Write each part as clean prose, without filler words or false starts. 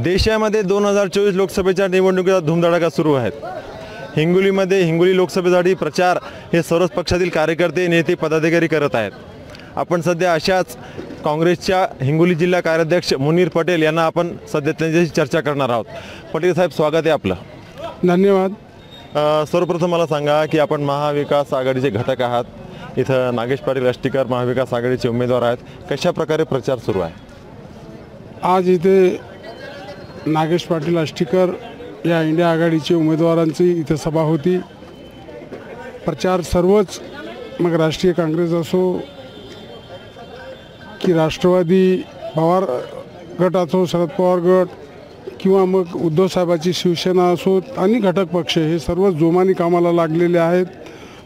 देशामध्ये 2024 लोकसभेच्या निवडणुकीचा धुमधडाका सुरू आहे। हिंगोलीमध्ये हिंगोली लोकसभेसाठी प्रचार हे सर्वच पक्षातील कार्यकर्ते नेते पदाधिकारी करत आहेत। आपण सध्या अशाच काँग्रेसच्या हिंगोली जिल्हा कार्याध्यक्ष मुनीर पटेल यांना आपण सध्या त्यांच्याशी चर्चा करणार आहोत। पटेल साहेब, स्वागत आहे आपलं। धन्यवाद। सर्वप्रथम मला सांगा की आपण महाविकास आघाडीचे घटक आहात। इथं नागेश पाटील आष्टीकर महाविकास आघाडीचे उमेदवार आहेत। कशा प्रकारे प्रचार सुरू आहे? आज इथे नागेश पाटील आष्टीकर या इंडिया आघाडीचे उमेदवारांची इथे सभा होती। प्रचार सर्वच, मग राष्ट्रीय काँग्रेस असो की राष्ट्रवादी पवार गट असो, शरद पवार गट किंवा मग उद्धव साहेबांची शिवसेना असो, आणि घटक पक्ष हे सर्व जोमाने कामाला लागलेले आहेत।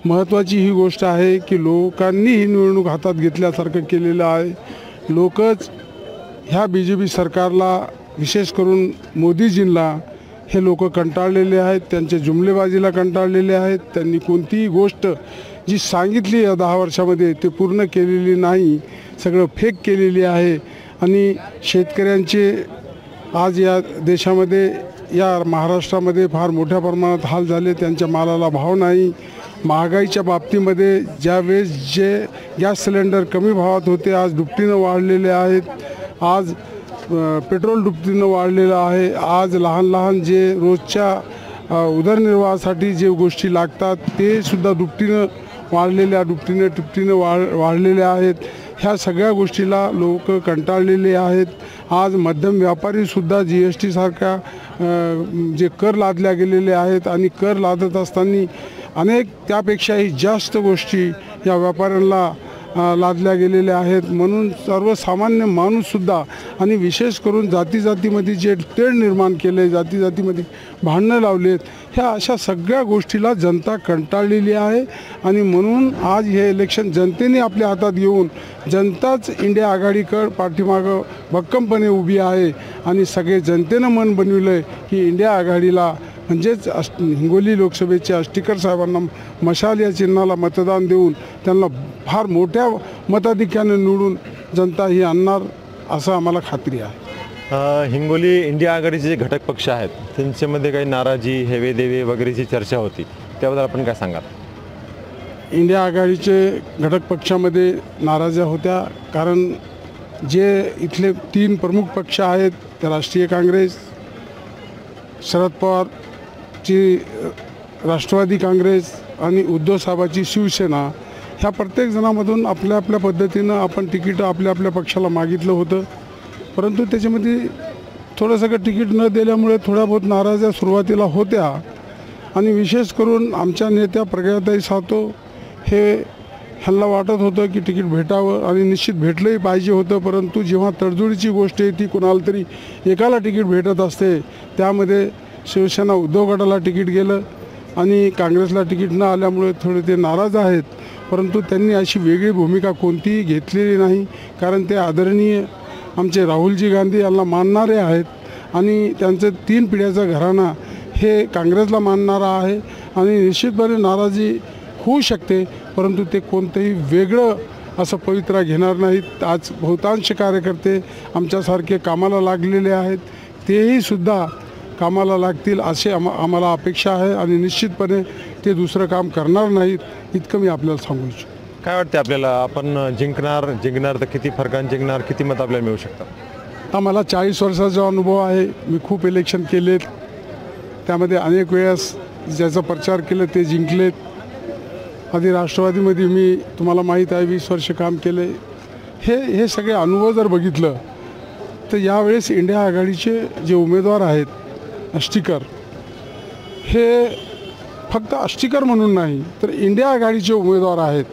महत्त्वाची ही गोष्ट आहे की लोकांनी ही निवडणूक हातात घेतल्यासारखं केलेलं आहे। लोकच ह्या BJP सरकारला, विशेष करून मोदीजींना हे लोक कंटाळलेले आहेत। त्यांच्या जुमलेबाजीला कंटाळलेले आहेत। त्यांनी कोणतीही गोष्ट जी सांगितली या 10 वर्षामध्ये ते पूर्ण केलेली नाही, सगळं फेक केलेली आहे। आणि शेतकऱ्यांचे आज या देशामध्ये, या महाराष्ट्रामध्ये फार मोठ्या प्रमाणात हाल झाले। त्यांच्या मालाला भाव नाही। महागाईच्या बाबतीमध्ये ज्यावेळेस जे गॅस सिलेंडर कमी भावात होते, आज दुपटीनं वाढलेले आहेत। आज पेट्रोल दुपटीनं वाढलेलं आहे। आज लहान लहान जे रोजच्या उदरनिर्वाहासाठी जे गोष्टी लागतात ते सुद्धा दुपटीनं वाढलेल्या आहेत। ह्या सगळ्या गोष्टीला लोक कंटाळलेले आहेत। आज मध्यम व्यापारीसुद्धा GST सारख्या जे कर लादल्या गेलेले आहेत, आणि कर लादत असताना अनेक त्यापेक्षाही जास्त गोष्टी या व्यापाऱ्यांना लादल्या गेलेल्या आहेत। म्हणून सर्वसामान्य माणूससुद्धा, आणि विशेष करून जातीमध्ये जे तेढ निर्माण केले, जातीमध्ये भांडणं लावलेत, ह्या अशा सगळ्या गोष्टीला जनता कंटाळलेली आहे। आणि म्हणून आज हे इलेक्शन जनतेने आपल्या हातात घेऊन, जनताच इंडिया आघाडीकडे पाठीमागं भक्कमपणे उभी आहे। आणि सगळे जनतेनं मन बनविलं आहे की इंडिया आघाडीला, म्हणजेच हिंगोली लोकसभेचे आष्टीकर साहेबांना मशाल या चिन्हाला मतदान देऊन त्यांना फार मोठ्या मताधिक्याने निवडून जनता ही आणणार, असं आम्हाला खात्री आहे। हिंगोली इंडिया आघाडीचे जे घटक पक्ष आहेत त्यांच्यामध्ये काही नाराजी, हेवेदेवे वगैरेची चर्चा होती, त्याबद्दल आपण काय सांगाल? इंडिया आघाडीचे घटक पक्षामध्ये नाराज्या होत्या, कारण जे इथले 3 प्रमुख पक्ष आहेत, ते राष्ट्रीय काँग्रेस, शरद पवारची राष्ट्रवादी काँग्रेस आणि उद्धव साहेबांची शिवसेना, ह्या प्रत्येक जणामधून आपल्या आपल्या पद्धतीनं आपण तिकीट आपल्या पक्षाला मागितलं होतं। परंतु त्याच्यामध्ये थोडंसं तिकीट न दिल्यामुळे थोड्या बहुत नाराज्या सुरुवातीला होत्या। आणि विशेष करून आमच्या नेत्या प्रज्ञाताई सातव ह्यांना वाटत होतं की तिकीट भेटावं, आणि निश्चित भेटलंही पाहिजे होतं। परंतु जेव्हा तडजोडीची गोष्ट आहे, ती कोणाला तरी एकाला तिकीट भेटत असते, त्यामध्ये शिवसेना उद्धव गटाला तिकीट गेलं आणि काँग्रेसला तिकीट न आल्यामुळे थोडे ते नाराज आहेत। परंतु त्यांनी अशी वेगळी भूमिका कोणतीही घेतलेली नाही, कारण ते आदरणीय आमचे राहुलजी गांधी यांना मानणारे आहेत, आणि त्यांचं 3 पिढ्याचा घराणा हे काँग्रेसला मानणारा आहे। आणि निश्चितपणे नाराजी होऊ शकते, परंतु ते कोणतंही वेगळं असं पवित्रा घेणार नाहीत। आज बहुतांश कार्यकर्ते आमच्यासारखे कामाला लागलेले आहेत, तेही सुद्धा कामाला लागतील असे आम्हाला अपेक्षा आहे, आणि निश्चितपणे ते दुसरं काम करणार नाहीत, इतकं मी आपल्याला सांगू इच्छितो। काय वाटते आपल्याला, आपण जिंकणार तर किती फरकाने जिंकणार, किती मत आपल्याला मिळू शकतात? मला 40 वर्षाचा अनुभव आहे। मी खूप इलेक्शन केलेत, त्यामध्ये अनेक वेळेस ज्याचा प्रचार केलं ते जिंकलेत। आधी राष्ट्रवादीमध्ये मी, तुम्हाला माहीत आहे, 20 वर्ष काम केले। हे सगळे अनुभव जर बघितलं तर यावेळेस इंडिया आघाडीचे जे उमेदवार आहेत, आष्टीकर, हे फक्त आष्टीकर म्हणून नाही तर इंडिया आघाडीचे उमेदवार आहेत,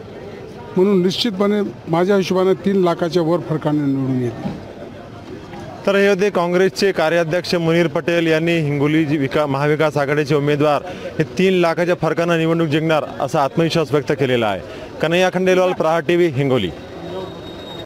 म्हणून निश्चितपणे माझ्या हिशोबाने 3 लाखाच्या वर फरकाने निवडून येतील। तर हे होते काँग्रेसचे कार्याध्यक्ष मुनीर पटेल यांनी हिंगोली महाविकास आघाडीचे उमेदवार हे 3 लाखाच्या फरकाने निवडणूक जिंकणार असा आत्मविश्वास व्यक्त केलेला आहे। कन्हैया खंडेलवाल, प्रहार TV, हिंगोली।